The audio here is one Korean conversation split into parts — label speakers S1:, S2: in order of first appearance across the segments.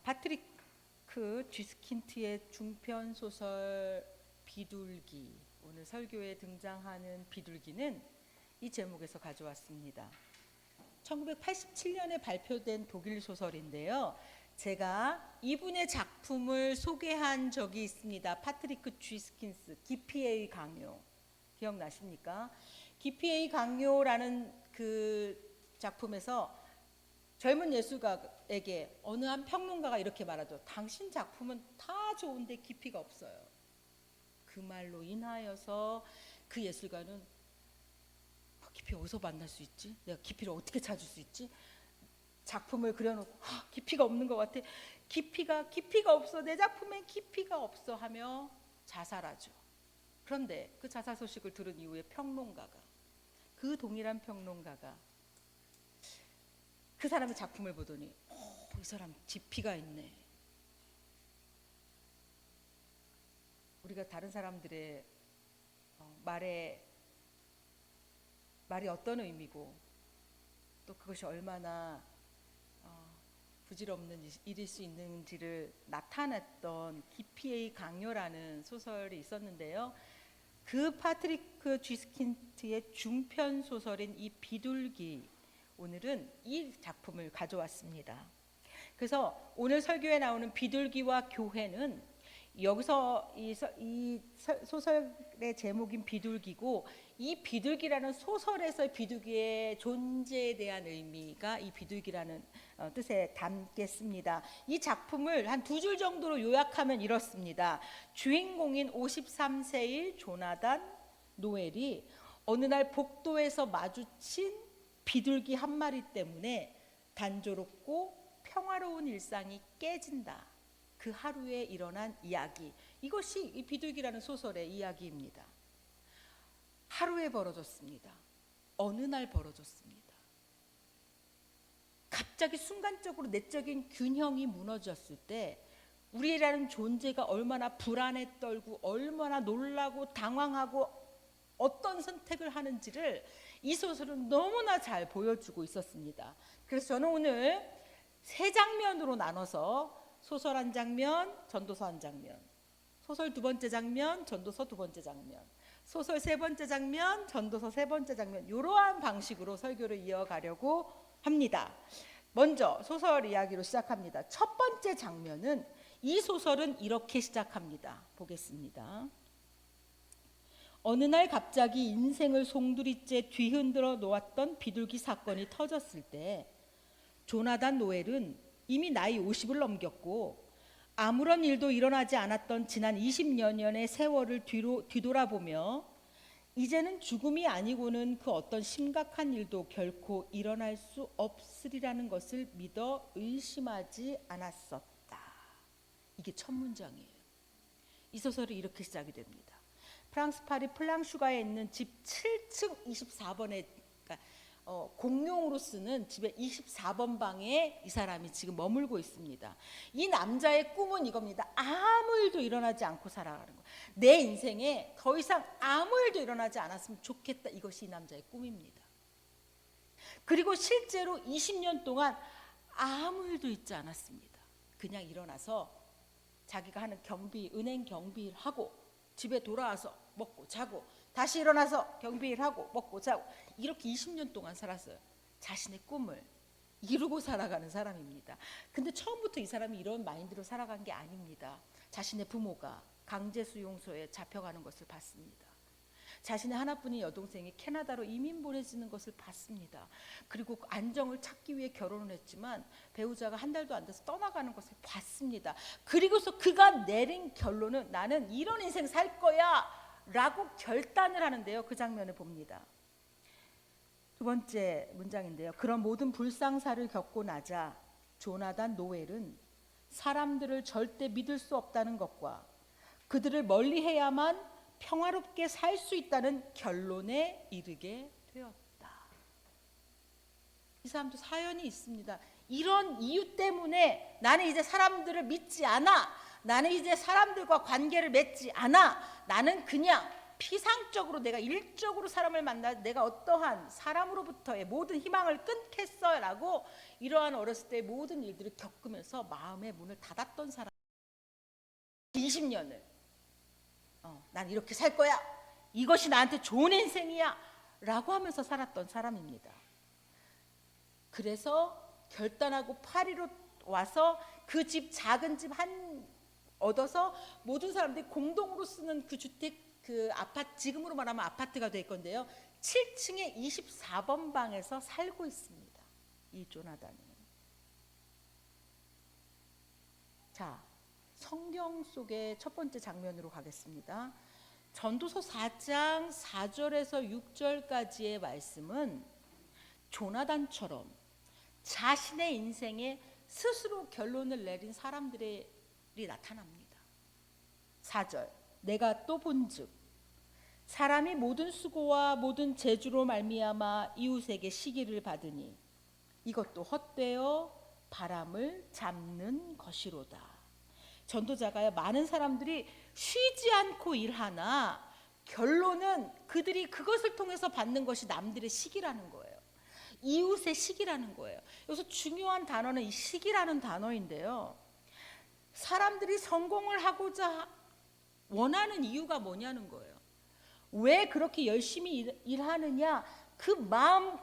S1: 파트리크 쥐스킨트의 중편 소설 비둘기, 오늘 설교에 등장하는 비둘기는 이 제목에서 가져왔습니다. 1987년에 발표된 독일 소설인데요. 제가 이분의 작품을 소개한 적이 있습니다. 파트리크 쥐스킨트, 기피의 강요. 기억나십니까? 기피의 강요라는 그 작품에서 젊은 예술가에게 어느 한 평론가가 이렇게 말하죠. 당신 작품은 다 좋은데 깊이가 없어요. 그 말로 인하여서 그 예술가는 깊이 어디서 만날 수 있지? 내가 깊이를 어떻게 찾을 수 있지? 작품을 그려놓고 깊이가 없는 것 같아. 깊이가 없어. 내 작품엔 깊이가 없어 하며 자살하죠. 그런데 그 자살 소식을 들은 이후에 그 동일한 평론가가 그 사람의 작품을 보더니 이 사람 깊이가 있네. 우리가 다른 사람들의 말이 어떤 의미고 또 그것이 얼마나 부질없는 일일 수 있는지를 나타냈던 기피의 강요라는 소설이 있었는데요. 그 파트리크 쥐스킨트의 중편 소설인 이 비둘기, 오늘은 이 작품을 가져왔습니다. 그래서 오늘 설교에 나오는 비둘기와 교회는 여기서 이 소설의 제목인 비둘기고, 이 비둘기라는 소설에서의 비둘기의 존재에 대한 의미가 이 비둘기라는 뜻에 담겠습니다. 이 작품을 한 두 줄 정도로 요약하면 이렇습니다. 주인공인 53세의 조나단 노엘이 어느 날 복도에서 마주친 비둘기 한 마리 때문에 단조롭고 평화로운 일상이 깨진다. 그 하루에 일어난 이야기, 이것이 이 비둘기라는 소설의 이야기입니다. 하루에 벌어졌습니다. 어느 날 벌어졌습니다. 갑자기 순간적으로 내적인 균형이 무너졌을 때 우리라는 존재가 얼마나 불안에 떨고 얼마나 놀라고 당황하고 어떤 선택을 하는지를 이 소설은 너무나 잘 보여주고 있었습니다. 그래서 저는 오늘 세 장면으로 나눠서 소설 한 장면, 전도서 한 장면, 소설 두 번째 장면, 전도서 두 번째 장면, 소설 세 번째 장면, 전도서 세 번째 장면, 이러한 방식으로 설교를 이어가려고 합니다. 먼저 소설 이야기로 시작합니다. 첫 번째 장면은, 이 소설은 이렇게 시작합니다. 보겠습니다. 어느 날 갑자기 인생을 송두리째 뒤흔들어 놓았던 비둘기 사건이 터졌을 때 조나단 노엘은 이미 나이 50을 넘겼고 아무런 일도 일어나지 않았던 지난 20여 년의 세월을 뒤돌아보며 이제는 죽음이 아니고는 그 어떤 심각한 일도 결코 일어날 수 없으리라는 것을 믿어 의심하지 않았었다. 이게 첫 문장이에요. 이 소설이 이렇게 시작이 됩니다. 프랑스 파리 플랑슈가에 있는 집 7층 24번에 공용으로 쓰는 집의 24번 방에 이 사람이 지금 머물고 있습니다. 이 남자의 꿈은 이겁니다. 아무 일도 일어나지 않고 살아가는 거. 내 인생에 더 이상 아무 일도 일어나지 않았으면 좋겠다. 이것이 이 남자의 꿈입니다. 그리고 실제로 20년 동안 아무 일도 있지 않았습니다. 그냥 일어나서 자기가 하는 은행 경비일 하고 집에 돌아와서 먹고 자고 다시 일어나서 경비일 하고 먹고 자고, 이렇게 20년 동안 살았어요. 자신의 꿈을 이루고 살아가는 사람입니다. 근데 처음부터 이 사람이 이런 마인드로 살아간 게 아닙니다. 자신의 부모가 강제수용소에 잡혀가는 것을 봤습니다. 자신의 하나뿐인 여동생이 캐나다로 이민 보내지는 것을 봤습니다. 그리고 안정을 찾기 위해 결혼을 했지만 배우자가 한 달도 안 돼서 떠나가는 것을 봤습니다. 그리고서 그가 내린 결론은 나는 이런 인생 살 거야 라고 결단을 하는데요. 그 장면을 봅니다. 두 번째 문장인데요. 그런 모든 불상사를 겪고 나자 조나단 노엘은 사람들을 절대 믿을 수 없다는 것과 그들을 멀리해야만 평화롭게 살 수 있다는 결론에 이르게 되었다. 이 사람도 사연이 있습니다. 이런 이유 때문에 나는 이제 사람들을 믿지 않아. 나는 이제 사람들과 관계를 맺지 않아. 나는 그냥 피상적으로 내가 일적으로 사람을 만나 내가 어떠한 사람으로부터의 모든 희망을 끊겠어라고 이러한 어렸을 때의 모든 일들을 겪으면서 마음의 문을 닫았던 사람 20년을 난 이렇게 살 거야. 이것이 나한테 좋은 인생이야 라고 하면서 살았던 사람입니다. 그래서 결단하고 파리로 와서 그 집 작은 집 한 얻어서 모든 사람들이 공동으로 쓰는 그 주택 그 아파트 지금으로 말하면 아파트가 될 건데요. 7층에 24번 방에서 살고 있습니다. 이 조나단이. 자, 성경 속의 첫 번째 장면으로 가겠습니다. 전도서 4장 4절에서 6절까지의 말씀은 조나단처럼 자신의 인생에 스스로 결론을 내린 사람들이 나타납니다. 4절 내가 또 본즉 사람이 모든 수고와 모든 재주로 말미암아 이웃에게 시기를 받으니 이것도 헛되어 바람을 잡는 것이로다. 전도자가요, 많은 사람들이 쉬지 않고 일하나 결론은 그들이 그것을 통해서 받는 것이 남들의 시기라는 거예요. 이웃의 시기라는 거예요. 여기서 중요한 단어는 이 시기라는 단어인데요. 사람들이 성공을 하고자 원하는 이유가 뭐냐는 거예요. 왜 그렇게 열심히 일하느냐? 그 마음,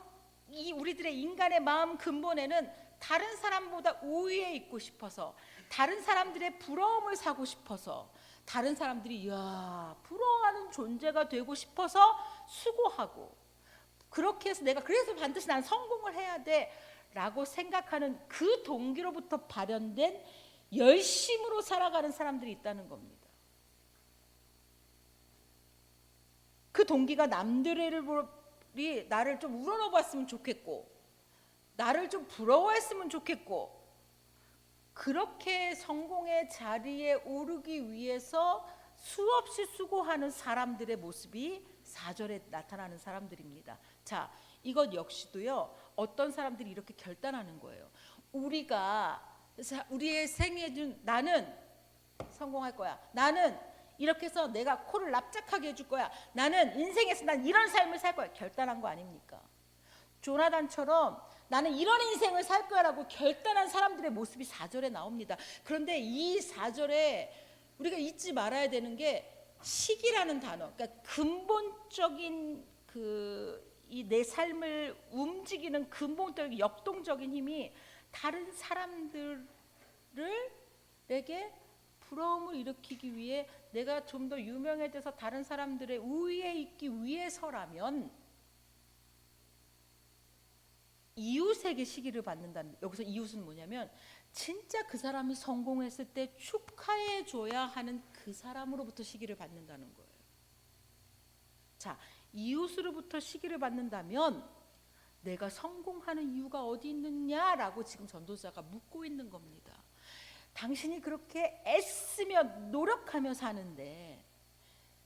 S1: 이 우리들의 인간의 마음 근본에는 다른 사람보다 우위에 있고 싶어서, 다른 사람들의 부러움을 사고 싶어서, 다른 사람들이 이야 부러워하는 존재가 되고 싶어서 수고하고, 그렇게 해서 내가 그래서 반드시 난 성공을 해야 돼 라고 생각하는 그 동기로부터 발현된 열심으로 살아가는 사람들이 있다는 겁니다. 그 동기가 남들이 나를 좀 우러러봤으면 좋겠고, 나를 좀 부러워했으면 좋겠고, 그렇게 성공의 자리에 오르기 위해서 수없이 수고하는 사람들의 모습이 4절에 나타나는 사람들입니다. 자, 이것 역시도요, 어떤 사람들이 이렇게 결단하는 거예요. 우리의 생애 중 나는 성공할 거야. 나는 이렇게 해서 내가 코를 납작하게 해줄 거야. 나는 인생에서 난 이런 삶을 살 거야. 결단한 거 아닙니까? 조나단처럼 나는 이런 인생을 살 거야라고 결단한 사람들의 모습이 4절에 나옵니다. 그런데 이 4절에 우리가 잊지 말아야 되는 게 시기라는 단어, 그러니까 근본적인 이 내 삶을 움직이는 근본적인 역동적인 힘이 다른 사람들에게 부러움을 일으키기 위해 내가 좀 더 유명해져서 다른 사람들의 우위에 있기 위해서라면 이웃에게 시기를 받는다는, 여기서 이웃은 뭐냐면 진짜 그 사람이 성공했을 때 축하해 줘야 하는 그 사람으로부터 시기를 받는다는 거예요. 자, 이웃으로부터 시기를 받는다면 내가 성공하는 이유가 어디 있느냐라고 지금 전도자가 묻고 있는 겁니다. 당신이 그렇게 애쓰며 노력하며 사는데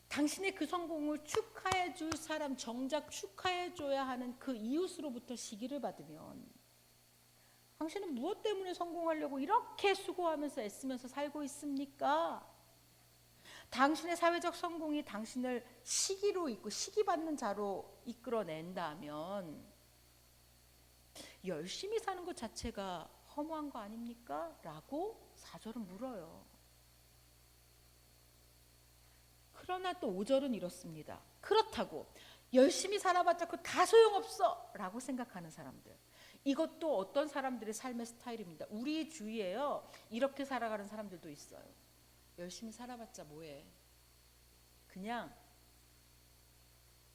S1: 당신의 그 성공을 축하해 줄 사람, 정작 축하해 줘야 하는 그 이웃으로부터 시기를 받으면 당신은 무엇 때문에 성공하려고 이렇게 수고하면서 애쓰면서 살고 있습니까? 당신의 사회적 성공이 당신을 시기로 있고 시기받는 자로 이끌어낸다면 열심히 사는 것 자체가 허무한 거 아닙니까? 라고 4절은 물어요. 그러나 또 5절은 이렇습니다. 그렇다고 열심히 살아봤자 그거 다 소용없어 라고 생각하는 사람들, 이것도 어떤 사람들의 삶의 스타일입니다. 우리 주위에요, 이렇게 살아가는 사람들도 있어요. 열심히 살아봤자 뭐해, 그냥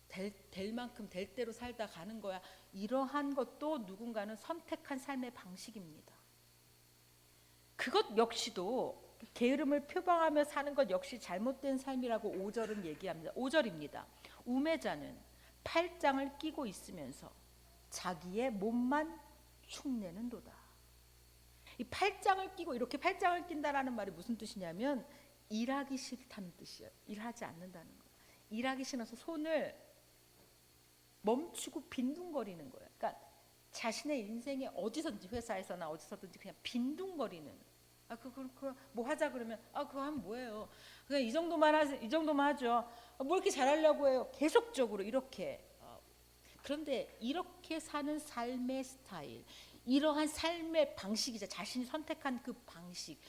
S1: 될 만큼 될 대로 살다 가는 거야. 이러한 것도 누군가는 선택한 삶의 방식입니다. 그것 역시도 게으름을 표방하며 사는 것 역시 잘못된 삶이라고 5절은 얘기합니다. 5절입니다. 우매자는 팔짱을 끼고 있으면서 자기의 몸만 축내는도다. 이 팔짱을 끼고, 이렇게 팔짱을 낀다라는 말이 무슨 뜻이냐면 일하기 싫다는 뜻이에요. 일하지 않는다는 거예요. 일하기 싫어서 손을 멈추고 빈둥거리는 거예요. 그러니까 자신의 인생에 어디서든지, 회사에서나 어디서든지 그냥 빈둥거리는, 뭐 하자 그러면 그거 하면 뭐예요? 그냥 이 정도만 하죠. 뭐 이렇게 잘하려고 해요? 계속적으로 이렇게. 그런데 이렇게 사는 삶의 스타일, 이러한 삶의 방식이자 자신이 선택한 그 방식,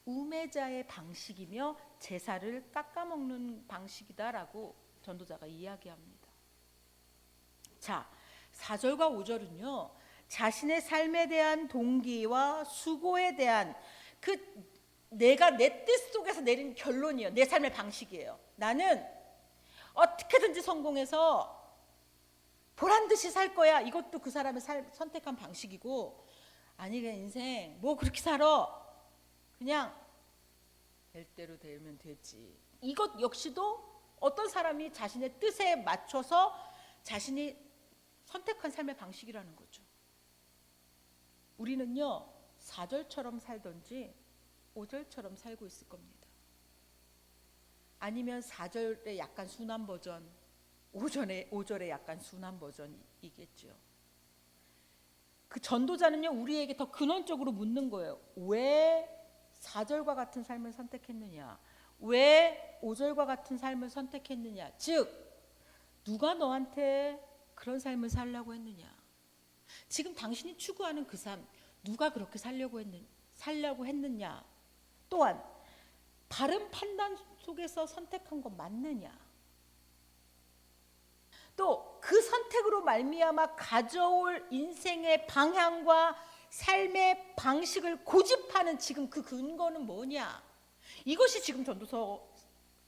S1: 우매자의 방식이며 제사를 깎아먹는 방식이다라고 전도자가 이야기합니다. 자, 4절과 5절은요. 자신의 삶에 대한 동기와 수고에 대한 내가 내 뜻 속에서 내린 결론이에요. 내 삶의 방식이에요. 나는 어떻게든지 성공해서 보란 듯이 살 거야. 이것도 그 사람의 선택한 방식이고, 아니 그냥 인생 뭐 그렇게 살아. 그냥 될 대로 되면 되지. 이것 역시도 어떤 사람이 자신의 뜻에 맞춰서 자신이 선택한 삶의 방식이라는 거죠. 우리는요 4절처럼 살던지 5절처럼 살고 있을 겁니다. 아니면 4절의 약간 순한 버전, 5절의 약간 순한 버전이겠죠. 그 전도자는요 우리에게 더 근원적으로 묻는 거예요. 왜 4절과 같은 삶을 선택했느냐? 왜 5절과 같은 삶을 선택했느냐? 즉 누가 너한테 그런 삶을 살려고 했느냐? 지금 당신이 추구하는 그 삶, 누가 그렇게 살려고 했느냐? 또한 바른 판단 속에서 선택한 건 맞느냐? 또 그 선택으로 말미암아 가져올 인생의 방향과 삶의 방식을 고집하는 지금 그 근거는 뭐냐? 이것이 지금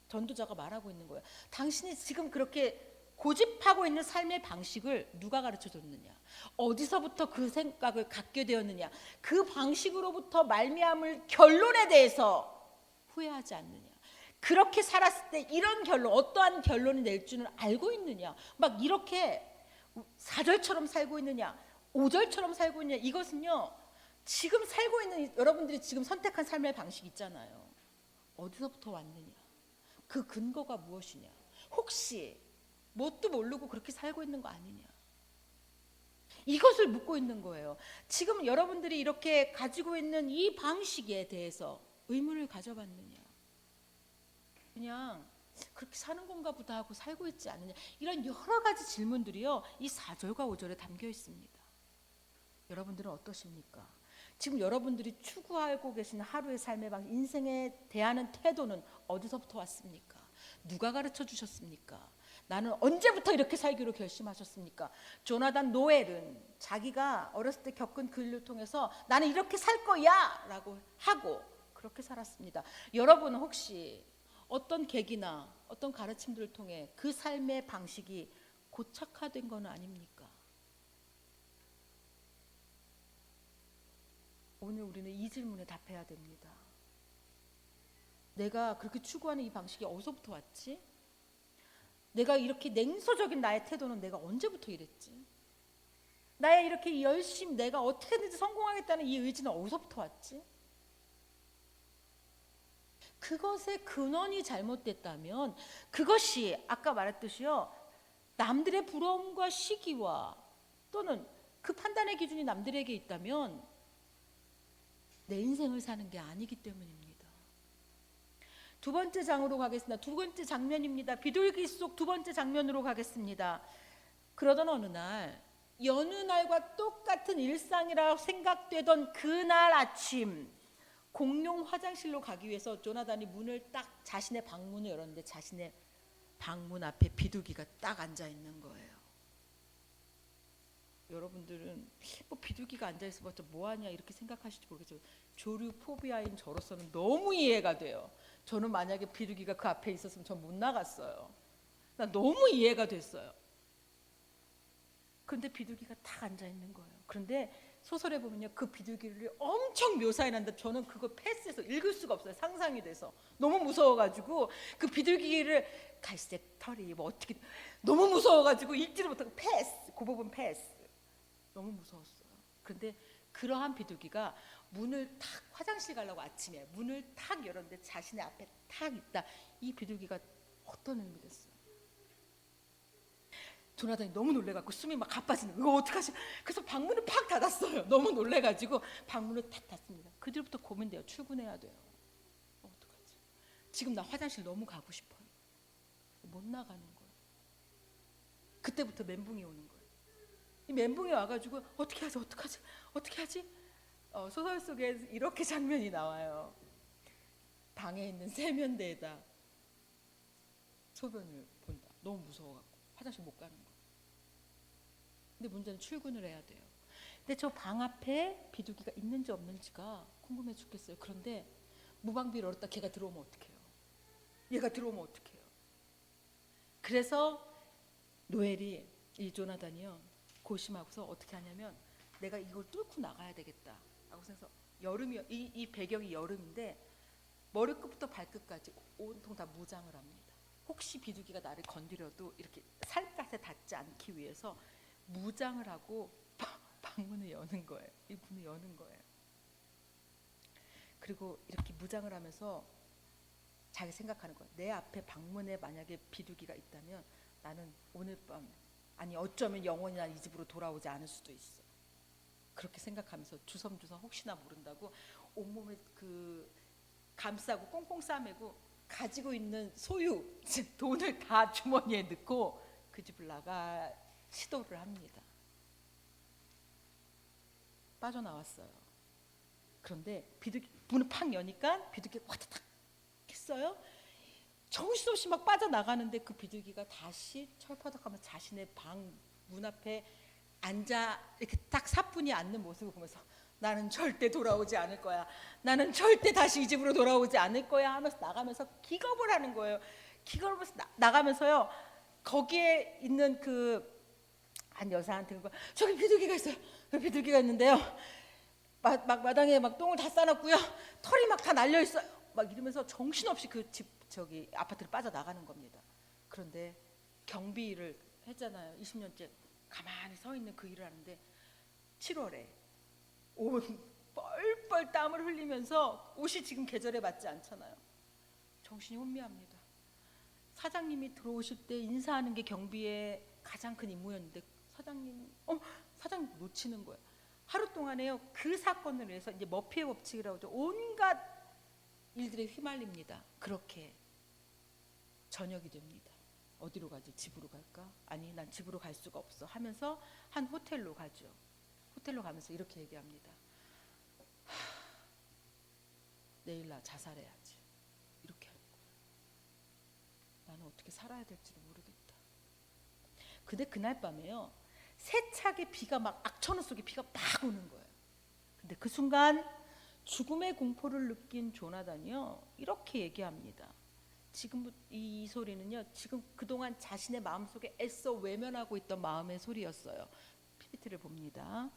S1: 전도자가 말하고 있는 거예요. 당신이 지금 그렇게 고집하고 있는 삶의 방식을 누가 가르쳐줬느냐? 어디서부터 그 생각을 갖게 되었느냐? 그 방식으로부터 말미암을 결론에 대해서 후회하지 않느냐? 그렇게 살았을 때 이런 결론, 어떠한 결론이 낼 줄은 알고 있느냐? 막 이렇게 4절처럼 살고 있느냐? 5절처럼 살고 있느냐? 이것은요 지금 살고 있는 여러분들이 지금 선택한 삶의 방식 있잖아요. 어디서부터 왔느냐? 그 근거가 무엇이냐? 혹시 뭣도 모르고 그렇게 살고 있는 거 아니냐? 이것을 묻고 있는 거예요. 지금 여러분들이 이렇게 가지고 있는 이 방식에 대해서 의문을 가져봤느냐? 그냥 그렇게 사는 건가 보다 하고 살고 있지 않느냐? 이런 여러 가지 질문들이요 이 4절과 5절에 담겨 있습니다. 여러분들은 어떠십니까? 지금 여러분들이 추구하고 계시는 하루의 삶의 방식, 인생에 대하는 태도는 어디서부터 왔습니까? 누가 가르쳐 주셨습니까? 나는 언제부터 이렇게 살기로 결심하셨습니까? 조나단 노엘은 자기가 어렸을 때 겪은 그 일을 통해서 나는 이렇게 살 거야 라고 하고 그렇게 살았습니다. 여러분은 혹시 어떤 계기나 어떤 가르침들을 통해 그 삶의 방식이 고착화된 건 아닙니까? 오늘 우리는 이 질문에 답해야 됩니다. 내가 그렇게 추구하는 이 방식이 어디서부터 왔지? 내가 이렇게 냉소적인 나의 태도는 내가 언제부터 이랬지? 나의 이렇게 열심, 내가 어떻게든지 성공하겠다는 이 의지는 어디서부터 왔지? 그것의 근원이 잘못됐다면 그것이 아까 말했듯이요 남들의 부러움과 시기와 또는 그 판단의 기준이 남들에게 있다면 내 인생을 사는 게 아니기 때문입니다. 두 번째 장으로 가겠습니다. 두 번째 장면입니다. 비둘기 속 두 번째 장면으로 가겠습니다. 그러던 어느 날 여느 날과 똑같은 일상이라 생각되던 그날 아침 공용 화장실로 가기 위해서 조나단이 문을 딱 자신의 방문을 열었는데 자신의 방문 앞에 비둘기가 딱 앉아 있는 거예요. 여러분들은 뭐 비둘기가 앉아 있어봤자 뭐하냐 이렇게 생각하실지 모르겠어요. 조류 포비아인 저로서는 너무 이해가 돼요. 저는 만약에 비둘기가 그 앞에 있었으면 전 못 나갔어요. 나 너무 이해가 됐어요. 그런데 비둘기가 딱 앉아 있는 거예요. 그런데 소설에 보면요 그 비둘기를 엄청 묘사해놨는데 저는 그거 패스해서 읽을 수가 없어요. 상상이 돼서 너무 무서워가지고 그 비둘기를 갈색 털이 뭐 어떻게 너무 무서워가지고 읽지를 못하고 패스, 그 부분 패스. 너무 무서웠어요. 그런데 그러한 비둘기가 문을 탁 화장실 가려고 아침에 문을 탁 열었는데 자신의 앞에 탁 있다. 이 비둘기가 어떤 의미겠어요? 조나단이 너무 놀래갖고 숨이 막 가빠지는 거예요. 이거 어떡하지? 그래서 방문을 팍 닫았어요. 너무 놀래가지고 방문을 탁 닫습니다. 그 뒤부터 고민돼요. 출근해야 돼요. 어떡하지? 지금 나 화장실 너무 가고 싶어요. 못 나가는 거예요. 그때부터 멘붕이 오는 거예요. 이 멘붕이 와가지고 어떻게 하지? 어떻게 하지? 소설 속에 이렇게 장면이 나와요. 방에 있는 세면대에다 소변을 본다. 너무 무서워갖고 화장실 못 가는 거예요. 근데 문제는 출근을 해야 돼요. 근데 저 방 앞에 비둘기가 있는지 없는지가 궁금해 죽겠어요. 그런데 무방비를 얻었다 걔가 들어오면 어떡해요? 얘가 들어오면 어떡해요? 그래서 노엘이 이 조나단이요 고심하고서 어떻게 하냐면 내가 이걸 뚫고 나가야 되겠다 라고 생각해서 여름이 이 배경이 여름인데 머리끝부터 발끝까지 온통 다 무장을 합니다. 혹시 비둘기가 나를 건드려도 이렇게 살갗에 닿지 않기 위해서 무장을 하고 방문을 여는 거예요. 이 문을 여는 거예요. 그리고 이렇게 무장을 하면서 자기 생각하는 거예요. 내 앞에 방문에 만약에 비둘기가 있다면 나는 오늘 밤 아니 어쩌면 영원히 난 이 집으로 돌아오지 않을 수도 있어. 그렇게 생각하면서 주섬주섬 혹시나 모른다고 온몸에 그 감싸고 꽁꽁 싸매고 가지고 있는 소유 돈을 다 주머니에 넣고 그 집을 나가 시도를 합니다. 빠져나왔어요. 그런데 비둘기 문을 팍 여니까 비둘기가 와타탁 했어요. 정신없이 막 빠져나가는데 그 비둘기가 다시 철퍼덕하면서 자신의 방 문 앞에 앉아 이렇게 딱 사뿐히 앉는 모습을 보면서 나는 절대 돌아오지 않을 거야. 나는 절대 다시 이 집으로 돌아오지 않을 거야 하면서 나가면서 기겁을 하는 거예요. 기겁을 하면서 나가면서요. 거기에 있는 그 한 여사한테 저기 비둘기가 있어요. 그 비둘기가 있는데요. 막 마당에 막 똥을 다 싸놨고요. 털이 막 다 날려 있어요. 막 이러면서 정신없이 그 집 저기 아파트를 빠져나가는 겁니다. 그런데 경비를 했잖아요. 20년째 가만히 서 있는 그 일을 하는데 7월에 온 뻘뻘 땀을 흘리면서 옷이 지금 계절에 맞지 않잖아요. 정신이 혼미합니다. 사장님이 들어오실 때 인사하는 게 경비의 가장 큰 임무였는데 사장님 놓치는 거예요. 하루 동안에요. 그 사건을 위해서 이제 머피의 법칙이라고 하죠. 온갖 일들에 휘말립니다. 그렇게 저녁이 됩니다. 어디로 가지? 집으로 갈까? 아니 난 집으로 갈 수가 없어 하면서 한 호텔로 가죠. 호텔로 가면서 이렇게 얘기합니다. 내일 나 자살해야지. 이렇게 하는 거예요. 나는 어떻게 살아야 될지를 모르겠다. 근데 그날 밤에요. 세차게 비가 막 악천후 속에 비가 막 오는 거예요. 근데 그 순간 죽음의 공포를 느낀 조나단이요. 이렇게 얘기합니다. 지금 이 소리는요. 지금 그동안 자신의 마음속에 애써 외면하고 있던 마음의 소리였어요. PPT를 봅니다.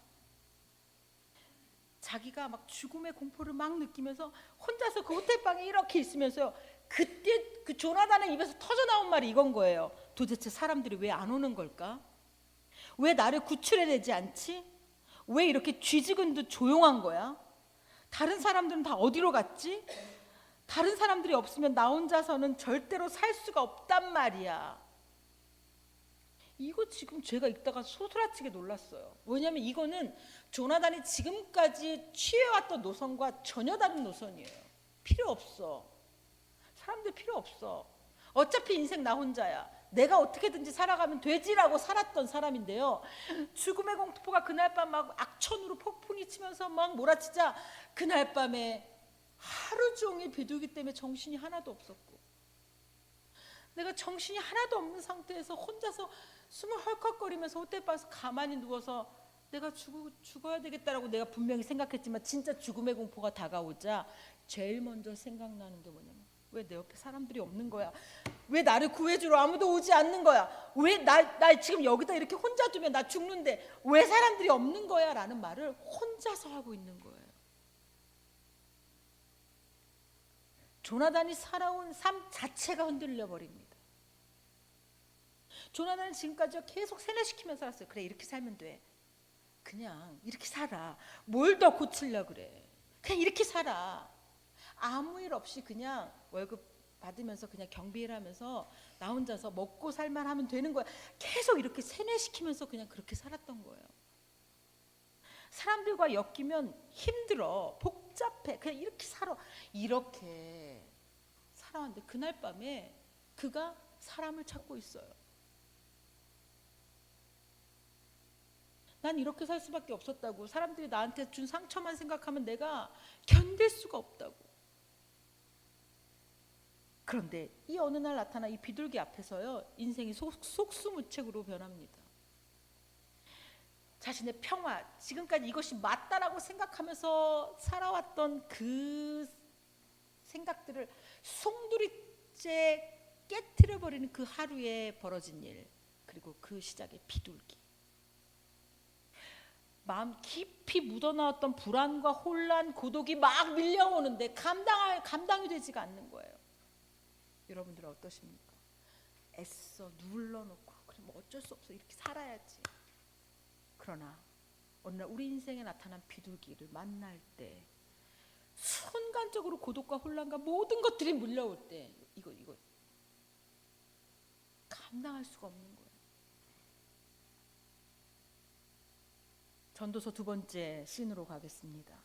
S1: 자기가 막 죽음의 공포를 막 느끼면서 혼자서 그 호텔방에 이렇게 있으면서요. 그때 그 조나단의 입에서 터져나온 말이 이건 거예요. 도대체 사람들이 왜 안 오는 걸까? 왜 나를 구출해내지 않지? 왜 이렇게 쥐죽은 듯 조용한 거야? 다른 사람들은 다 어디로 갔지? 다른 사람들이 없으면 나 혼자서는 절대로 살 수가 없단 말이야. 이거 지금 제가 읽다가 소스라치게 놀랐어요. 왜냐하면 이거는 조나단이 지금까지 취해왔던 노선과 전혀 다른 노선이에요. 필요 없어. 사람들 필요 없어. 어차피 인생 나 혼자야. 내가 어떻게든지 살아가면 되지라고 살았던 사람인데요. 죽음의 공포가 그날 밤 막 악천후로 폭풍이 치면서 막 몰아치자 그날 밤에 하루 종일 비둘기 때문에 정신이 하나도 없었고 내가 정신이 하나도 없는 상태에서 혼자서 숨을 헐컥거리면서 호텔방에서 가만히 누워서 내가 죽어야 되겠다라고 내가 분명히 생각했지만 진짜 죽음의 공포가 다가오자 제일 먼저 생각나는 게 뭐냐면 왜 내 옆에 사람들이 없는 거야? 왜 나를 구해주러 아무도 오지 않는 거야? 왜 날 지금 여기다 이렇게 혼자 두면 나 죽는데 왜 사람들이 없는 거야? 라는 말을 혼자서 하고 있는 거예요. 조나단이 살아온 삶 자체가 흔들려 버립니다. 조나단은 지금까지 계속 세뇌시키면서 살았어요. 그래 이렇게 살면 돼. 그냥 이렇게 살아. 뭘 더 고치려고 그래. 그냥 이렇게 살아. 아무 일 없이 그냥 월급 받으면서 그냥 경비를 하면서 나 혼자서 먹고 살만 하면 되는 거야. 계속 이렇게 세뇌시키면서 그냥 그렇게 살았던 거예요. 사람들과 엮이면 힘들어, 복잡해, 그냥 이렇게 살아. 이렇게 살아왔는데 그날 밤에 그가 사람을 찾고 있어요. 난 이렇게 살 수밖에 없었다고. 사람들이 나한테 준 상처만 생각하면 내가 견딜 수가 없다고. 그런데 이 어느 날 나타나 이 비둘기 앞에서요, 인생이 속수무책으로 변합니다. 자신의 평화, 지금까지 이것이 맞다라고 생각하면서 살아왔던 그 생각들을 송두리째 깨트려버리는 그 하루에 벌어진 일, 그리고 그 시작의 비둘기. 마음 깊이 묻어나왔던 불안과 혼란, 고독이 막 밀려오는데 감당이 되지가 않는 거예요. 여러분들은 어떠십니까? 애써 눌러놓고 그래 뭐 어쩔 수 없어 이렇게 살아야지. 그러나 어느 날 우리 인생에 나타난 비둘기를 만날 때 순간적으로 고독과 혼란과 모든 것들이 물려올 때 이거 감당할 수가 없는 거예요. 전도서 2번째 씬으로 가겠습니다.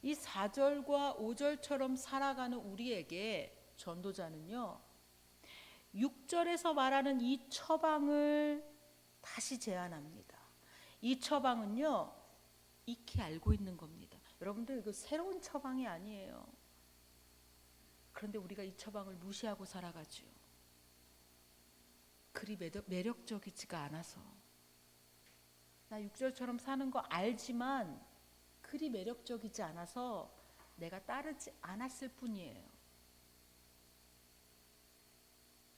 S1: 이 4절과 5절처럼 살아가는 우리에게 전도자는요, 6절에서 말하는 이 처방을 다시 제안합니다. 이 처방은요, 익히 알고 있는 겁니다. 여러분들 이거 새로운 처방이 아니에요. 그런데 우리가 이 처방을 무시하고 살아가죠. 그리 매력적이지가 않아서. 나 6절처럼 사는 거 알지만 그리 매력적이지 않아서 내가 따르지 않았을 뿐이에요.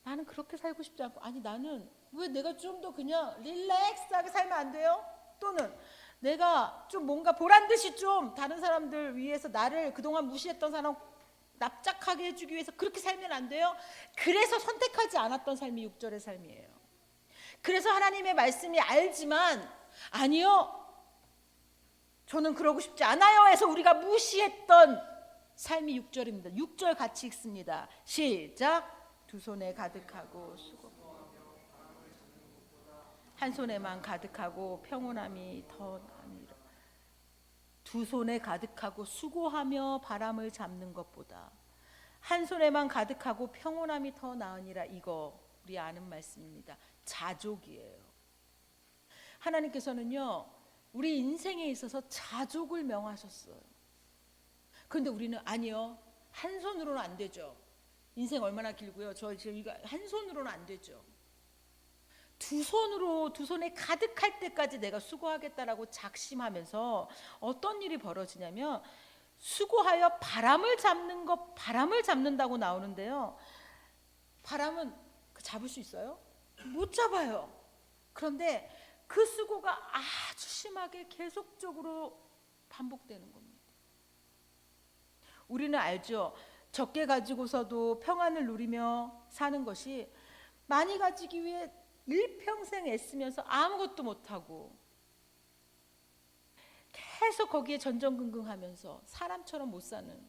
S1: 나는 그렇게 살고 싶지 않고, 아니 나는 왜 내가 좀 더 그냥 릴렉스하게 살면 안 돼요? 또는 내가 좀 뭔가 보란듯이 좀 다른 사람들 위해서 나를 그동안 무시했던 사람 납작하게 해주기 위해서 그렇게 살면 안 돼요? 그래서 선택하지 않았던 삶이 6절의 삶이에요. 그래서 하나님의 말씀이 알지만 아니요, 저는 그러고 싶지 않아요 해서 우리가 무시했던 삶이 6절입니다. 6절 같이 읽습니다. 시작. 두 손에 가득하고 수고, 한 손에만 가득하고 평온함이 더 나으니라. 두 손에 가득하고 수고하며 바람을 잡는 것보다 한 손에만 가득하고 평온함이 더 나으니라. 이거 우리 아는 말씀입니다. 자족이에요. 하나님께서는요, 우리 인생에 있어서 자족을 명하셨어요. 그런데 우리는 아니요, 한 손으로는 안 되죠. 인생 얼마나 길고요. 저 지금 이거 한 손으로는 안 되죠. 두 손에 가득할 때까지 내가 수고하겠다라고 작심하면서 어떤 일이 벌어지냐면, 수고하여 바람을 잡는다고 나오는데요. 바람은 잡을 수 있어요? 못 잡아요. 그런데 그 수고가 아주 심하게 계속적으로 반복되는 겁니다. 우리는 알죠. 적게 가지고서도 평안을 누리며 사는 것이 많이 가지기 위해 일평생 애쓰면서 아무것도 못하고 계속 거기에 전전긍긍하면서 사람처럼 못 사는,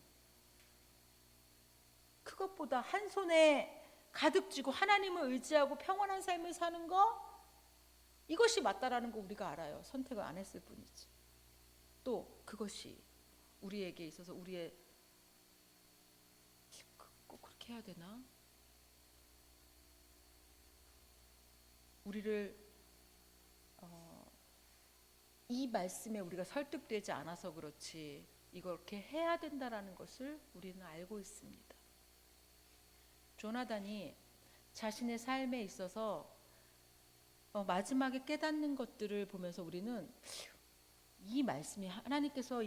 S1: 그것보다 한 손에 가득 쥐고 하나님을 의지하고 평안한 삶을 사는 거, 이것이 맞다라는 거 우리가 알아요. 선택을 안 했을 뿐이지. 또 그것이 우리에게 있어서 우리의 꼭 그렇게 해야 되나? 우리를 이 말씀에 우리가 설득되지 않아서 그렇지 이렇게 해야 된다라는 것을 우리는 알고 있습니다. 조나단이 자신의 삶에 있어서 마지막에 깨닫는 것들을 보면서 우리는 이 말씀이 하나님께서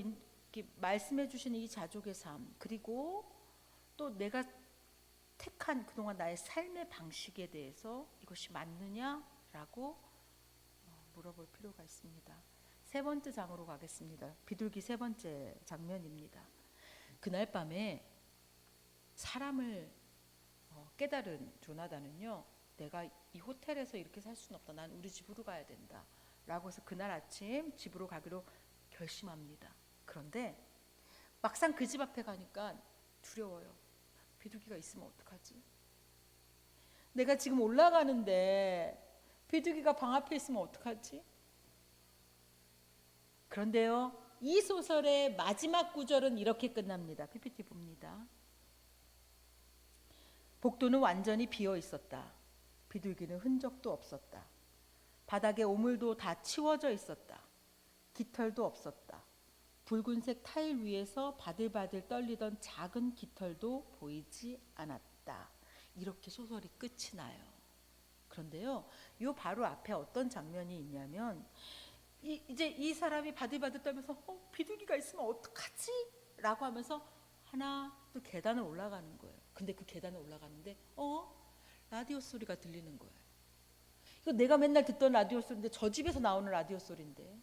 S1: 말씀해 주신 이 자족의 삶, 그리고 또 내가 택한 그동안 나의 삶의 방식에 대해서 이것이 맞느냐라고 물어볼 필요가 있습니다. 3번째 장으로 가겠습니다. 비둘기 3번째 장면입니다. 그날 밤에 사람을 깨달은 조나단은요, 내가 이 호텔에서 이렇게 살 수는 없다. 난 우리 집으로 가야 된다. 라고 해서 그날 아침 집으로 가기로 결심합니다. 그런데 막상 그 집 앞에 가니까 두려워요. 비둘기가 있으면 어떡하지? 내가 지금 올라가는데 비둘기가 방 앞에 있으면 어떡하지? 그런데요, 이 소설의 마지막 구절은 이렇게 끝납니다. PPT 봅니다. 복도는 완전히 비어 있었다. 비둘기는 흔적도 없었다. 바닥에 오물도 다 치워져 있었다. 깃털도 없었다. 붉은색 타일 위에서 바들바들 떨리던 작은 깃털도 보이지 않았다. 이렇게 소설이 끝이 나요. 그런데요, 요 바로 앞에 어떤 장면이 있냐면 이제 이 사람이 바들바들 떨면서 비둘기가 있으면 어떡하지? 라고 하면서 하나 또 계단을 올라가는 거예요. 근데 그 계단을 올라가는데 라디오 소리가 들리는 거예요. 이거 내가 맨날 듣던 라디오 소리인데, 저 집에서 나오는 라디오 소리인데,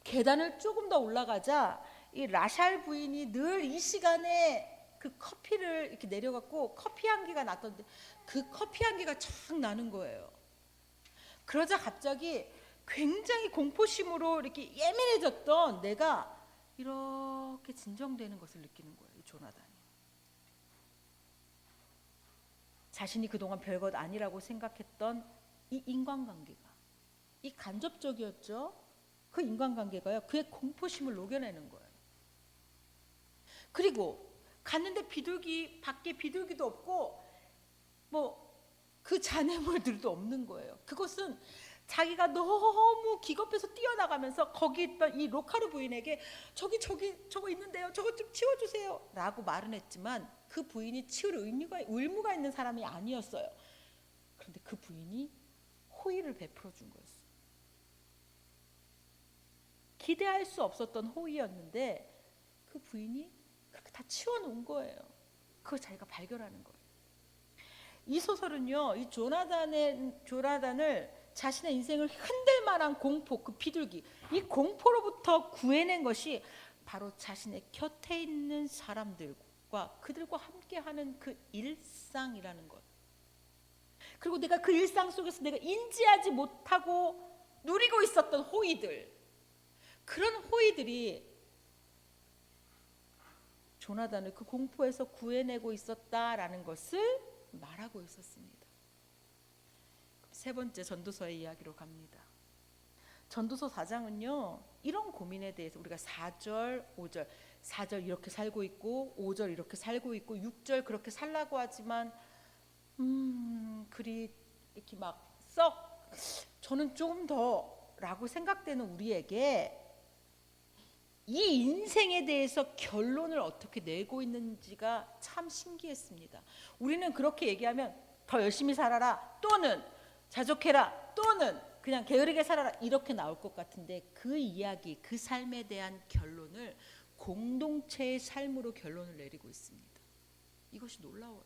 S1: 계단을 조금 더 올라가자 이 라샬 부인이 늘 이 시간에 그 커피를 이렇게 내려갖고 커피 향기가 났던데 그 커피 향기가 쫙 나는 거예요. 그러자 갑자기 굉장히 공포심으로 이렇게 예민해졌던 내가 이렇게 진정되는 것을 느끼는 거예요. 이 조나단이. 자신이 그동안 별것 아니라고 생각했던 이 인간관계가, 이 간접적이었죠. 그 인간관계가요, 그의 공포심을 녹여내는 거예요. 그리고 갔는데 밖에 비둘기도 없고 그 잔해물들도 없는 거예요. 그것은 자기가 너무 기겁해서 뛰어나가면서 거기 있던 이 로카르 부인에게 저기 저거 있는데요, 저거 좀 치워주세요 라고 말은 했지만 그 부인이 치울 의무가 있는 사람이 아니었어요. 그런데 그 부인이 호의를 베풀어 준 거였어요. 기대할 수 없었던 호의였는데 그 부인이 그렇게 다 치워놓은 거예요. 그걸 자기가 발견하는 거예요. 이 소설은요, 이 조나단을 자신의 인생을 흔들 만한 공포, 그 비둘기, 이 공포로부터 구해낸 것이 바로 자신의 곁에 있는 사람들과 그들과 함께하는 그 일상이라는 것. 그리고 내가 그 일상 속에서 내가 인지하지 못하고 누리고 있었던 호의들, 그런 호의들이 조나단을 그 공포에서 구해내고 있었다라는 것을 말하고 있었습니다. 세 번째 전도서의 이야기로 갑니다. 전도서 4장은요, 이런 고민에 대해서 우리가 4절, 5절, 4절 이렇게 살고 있고 5절 이렇게 살고 있고 6절 그렇게 살라고 하지만 그리 이렇게 막 썩 저는 조금 더라고 생각되는 우리에게 이 인생에 대해서 결론을 어떻게 내고 있는지가 참 신기했습니다. 우리는 그렇게 얘기하면 더 열심히 살아라, 또는 자족해라, 또는 그냥 게으르게 살아라, 이렇게 나올 것 같은데 그 이야기, 그 삶에 대한 결론을 공동체의 삶으로 결론을 내리고 있습니다. 이것이 놀라워요.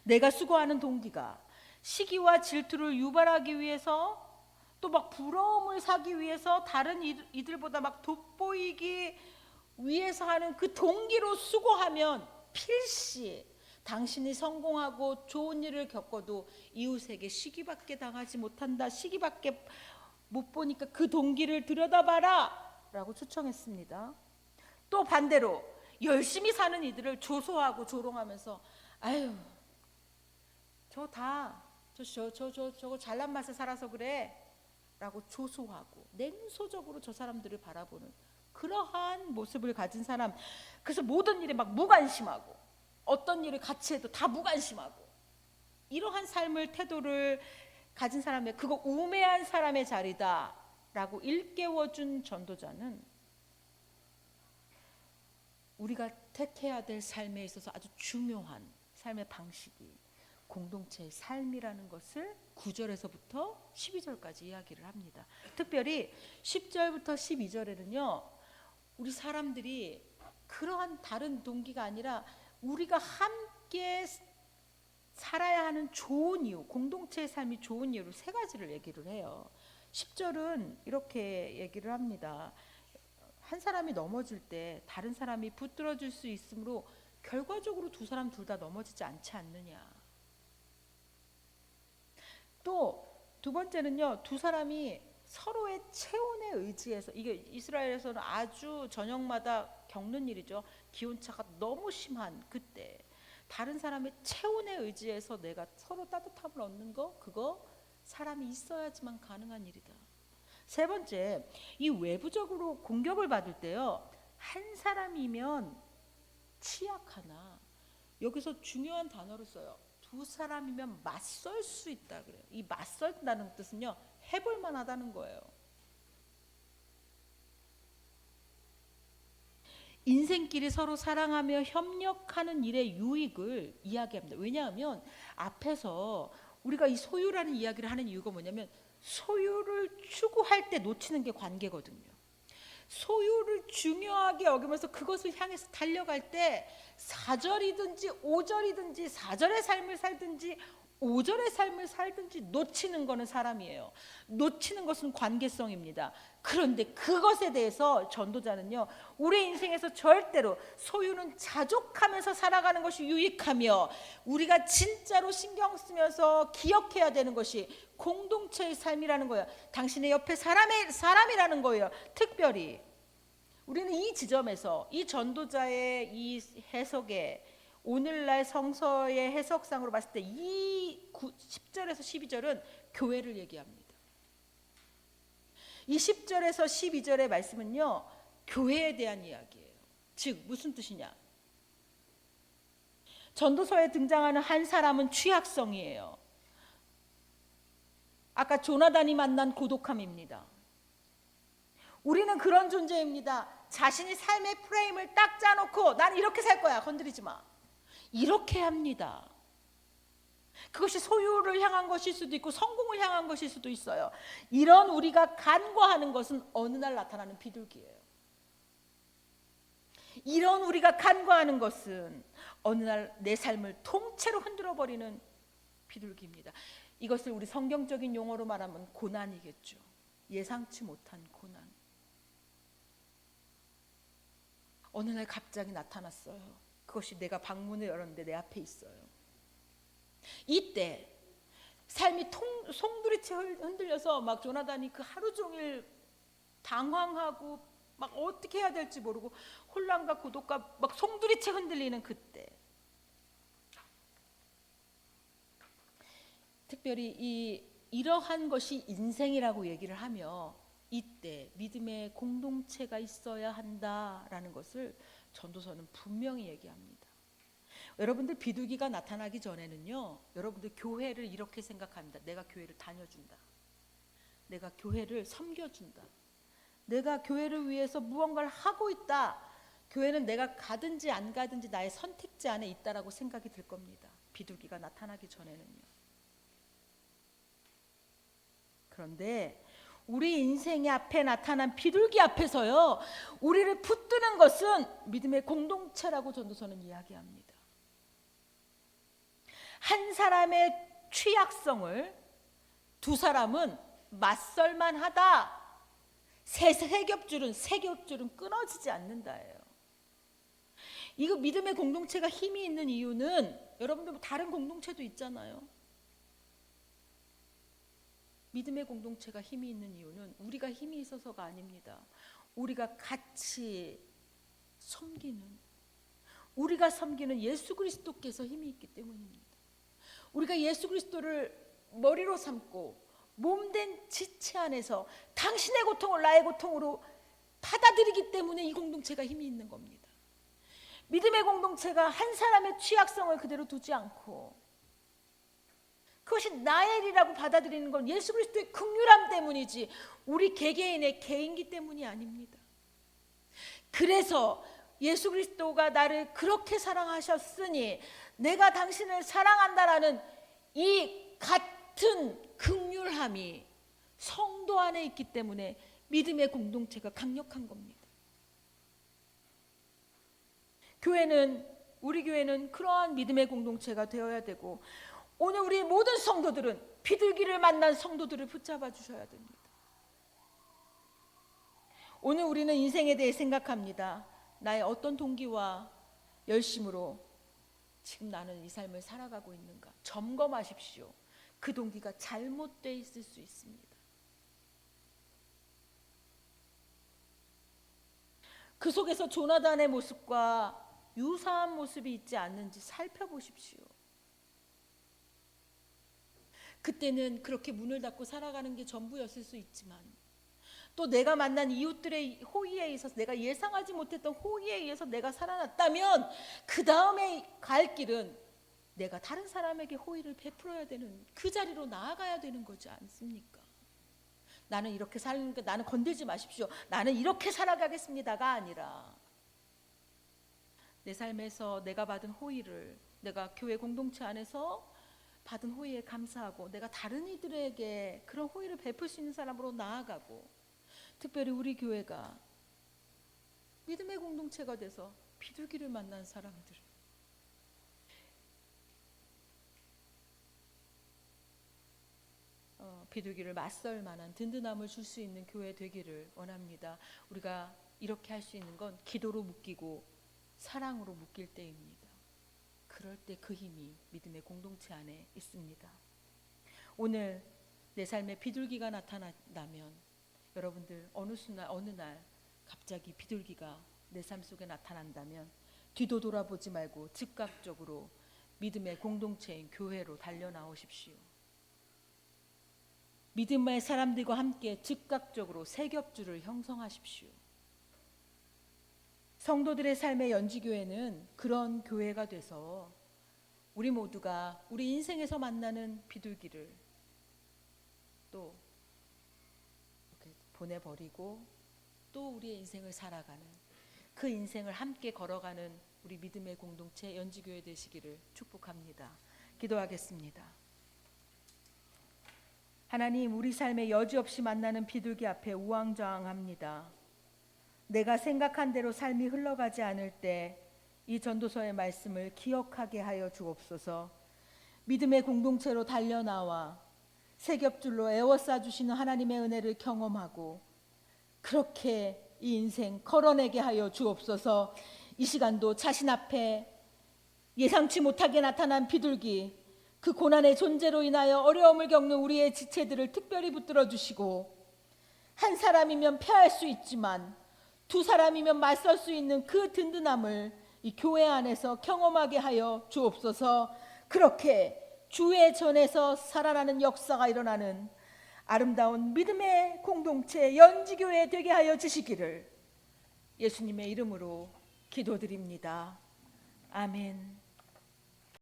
S1: 내가 수고하는 동기가 시기와 질투를 유발하기 위해서, 또 막 부러움을 사기 위해서, 다른 이들보다 막 돋보이기 위해서 하는 그 동기로 수고하면 필시 당신이 성공하고 좋은 일을 겪어도 이웃에게 시기밖에 당하지 못한다, 시기밖에 못 보니까 그 동기를 들여다봐라 라고 초청했습니다. 또 반대로 열심히 사는 이들을 조소하고 조롱하면서 아유, 저거 잘난 맛에 살아서 그래 라고 조소하고 냉소적으로 저 사람들을 바라보는 그러한 모습을 가진 사람. 그래서 모든 일에 막 무관심하고 어떤 일을 같이 해도 다 무관심하고 이러한 삶을, 태도를 가진 사람의, 그거 우매한 사람의 자리다 라고 일깨워준 전도자는 우리가 택해야 될 삶에 있어서 아주 중요한 삶의 방식이 공동체의 삶이라는 것을 9절에서부터 12절까지 이야기를 합니다. 특별히 10절부터 12절에는요, 우리 사람들이 그러한 다른 동기가 아니라 우리가 함께 살아야 하는 좋은 이유, 공동체의 삶이 좋은 이유를 세 가지를 얘기를 해요. 10절은 이렇게 얘기를 합니다. 한 사람이 넘어질 때 다른 사람이 붙들어 줄 수 있으므로 결과적으로 두 사람 둘 다 넘어지지 않지 않느냐. 또 두 번째는요, 두 사람이 서로의 체온에 의지해서, 이게 이스라엘에서는 아주 저녁마다 겪는 일이죠. 기온차가 너무 심한 그때 다른 사람의 체온에 의지해서 내가 서로 따뜻함을 얻는 거, 그거 사람이 있어야지만 가능한 일이다. 세 번째, 이 외부적으로 공격을 받을 때요, 한 사람이면 취약하나, 여기서 중요한 단어를 써요. 두 사람이면 맞설 수 있다 그래요. 이 맞설다는 뜻은요, 해볼 만하다는 거예요. 인생끼리 서로 사랑하며 협력하는 일의 유익을 이야기합니다. 왜냐하면 앞에서 우리가 이 소유라는 이야기를 하는 이유가 뭐냐면, 소유를 추구할 때 놓치는 게 관계거든요. 소유를 중요하게 여기면서 그것을 향해서 달려갈 때 4절이든지 5절이든지 4절의 삶을 살든지 5절의 삶을 살든지 놓치는 것은 사람이에요. 놓치는 것은 관계성입니다. 그런데 그것에 대해서 전도자는요, 우리 인생에서 절대로 소유는 자족하면서 살아가는 것이 유익하며, 우리가 진짜로 신경 쓰면서 기억해야 되는 것이 공동체의 삶이라는 거예요. 당신의 옆에 사람이라는 거예요. 특별히 우리는 이 지점에서 이 전도자의 이 해석에, 오늘날 성서의 해석상으로 봤을 때 이 10절에서 12절은 교회를 얘기합니다. 이 10절에서 12절의 말씀은요, 교회에 대한 이야기예요. 즉 무슨 뜻이냐? 전도서에 등장하는 한 사람은 취약성이에요. 아까 조나단이 만난 고독함입니다. 우리는 그런 존재입니다. 자신이 삶의 프레임을 딱 짜놓고 난 이렇게 살 거야, 건드리지 마, 이렇게 합니다. 그것이 소유를 향한 것일 수도 있고 성공을 향한 것일 수도 있어요. 이런 우리가 간과하는 것은 어느 날 나타나는 비둘기예요. 이런 우리가 간과하는 것은 어느 날 내 삶을 통째로 흔들어버리는 비둘기입니다. 이것을 우리 성경적인 용어로 말하면 고난이겠죠. 예상치 못한 고난. 어느 날 갑자기 나타났어요. 그것이 내가 방문을 열었는데 내 앞에 있어요. 이때 삶이 송두리째 흔들려서 막 조나단이 그 하루 종일 당황하고 막 어떻게 해야 될지 모르고 혼란과 고독과 막 송두리째 흔들리는 그때, 특별히 이러한 것이 인생이라고 얘기를 하며 이때 믿음의 공동체가 있어야 한다라는 것을 전도서는 분명히 얘기합니다. 여러분들 비둘기가 나타나기 전에는요, 여러분들 교회를 이렇게 생각합니다. 내가 교회를 다녀준다, 내가 교회를 섬겨준다, 내가 교회를 위해서 무언가를 하고 있다, 교회는 내가 가든지 안 가든지 나의 선택지 안에 있다라고 생각이 들 겁니다. 비둘기가 나타나기 전에는요. 그런데 우리 인생의 앞에 나타난 비둘기 앞에서요, 우리를 붙드는 것은 믿음의 공동체라고 전도서는 이야기합니다. 한 사람의 취약성을 두 사람은 맞설만 하다, 세 겹줄은 끊어지지 않는다예요. 이거 믿음의 공동체가 힘이 있는 이유는, 여러분들 다른 공동체도 있잖아요. 믿음의 공동체가 힘이 있는 이유는 우리가 힘이 있어서가 아닙니다. 우리가 같이 우리가 섬기는 예수 그리스도께서 힘이 있기 때문입니다. 우리가 예수 그리스도를 머리로 삼고 몸된 지체 안에서 당신의 고통을 나의 고통으로 받아들이기 때문에 이 공동체가 힘이 있는 겁니다. 믿음의 공동체가 한 사람의 취약성을 그대로 두지 않고 그것이 나의 일이라고 받아들이는 건 예수 그리스도의 긍휼함 때문이지 우리 개개인의 개인기 때문이 아닙니다. 그래서 예수 그리스도가 나를 그렇게 사랑하셨으니 내가 당신을 사랑한다라는 이 같은 긍휼함이 성도 안에 있기 때문에 믿음의 공동체가 강력한 겁니다. 우리 교회는 그러한 믿음의 공동체가 되어야 되고, 오늘 우리 모든 성도들은 비둘기를 만난 성도들을 붙잡아 주셔야 됩니다. 오늘 우리는 인생에 대해 생각합니다. 나의 어떤 동기와 열심으로 지금 나는 이 삶을 살아가고 있는가 점검하십시오. 그 동기가 잘못되어 있을 수 있습니다. 그 속에서 조나단의 모습과 유사한 모습이 있지 않는지 살펴보십시오. 그때는 그렇게 문을 닫고 살아가는 게 전부였을 수 있지만 또 내가 만난 이웃들의 호의에 의해서 내가 예상하지 못했던 호의에 의해서 내가 살아났다면 그 다음에 갈 길은 내가 다른 사람에게 호의를 베풀어야 되는 그 자리로 나아가야 되는 거지 않습니까? 나는 이렇게 살니까 나는 건들지 마십시오. 나는 이렇게 살아가겠습니다가 아니라 내 삶에서 내가 받은 호의를 내가 교회 공동체 안에서 받은 호의에 감사하고 내가 다른 이들에게 그런 호의를 베풀 수 있는 사람으로 나아가고 특별히 우리 교회가 믿음의 공동체가 돼서 비둘기를 만난 사람들 비둘기를 맞설 만한 든든함을 줄 수 있는 교회 되기를 원합니다. 우리가 이렇게 할 수 있는 건 기도로 묶이고 사랑으로 묶일 때입니다. 그럴 때 그 힘이 믿음의 공동체 안에 있습니다. 오늘 내 삶에 비둘기가 나타난다면 여러분들 어느 날 갑자기 비둘기가 내 삶 속에 나타난다면 뒤도 돌아보지 말고 즉각적으로 믿음의 공동체인 교회로 달려나오십시오. 믿음의 사람들과 함께 즉각적으로 세겹주를 형성하십시오. 성도들의 삶의 연지교회는 그런 교회가 돼서 우리 모두가 우리 인생에서 만나는 비둘기를 또 이렇게 보내버리고 또 우리의 인생을 살아가는 그 인생을 함께 걸어가는 우리 믿음의 공동체 연지교회 되시기를 축복합니다. 기도하겠습니다. 하나님, 우리 삶에 여지없이 만나는 비둘기 앞에 우왕좌왕합니다. 내가 생각한 대로 삶이 흘러가지 않을 때 이 전도서의 말씀을 기억하게 하여 주옵소서. 믿음의 공동체로 달려나와 세겹줄로 에워싸 주시는 하나님의 은혜를 경험하고 그렇게 이 인생 걸어내게 하여 주옵소서. 이 시간도 자신 앞에 예상치 못하게 나타난 비둘기, 그 고난의 존재로 인하여 어려움을 겪는 우리의 지체들을 특별히 붙들어 주시고 한 사람이면 패할 수 있지만 두 사람이면 맞설 수 있는 그 든든함을 이 교회 안에서 경험하게 하여 주옵소서. 그렇게 주의 전에서 살아나는 역사가 일어나는 아름다운 믿음의 공동체 연지교회 되게 하여 주시기를 예수님의 이름으로 기도드립니다. 아멘.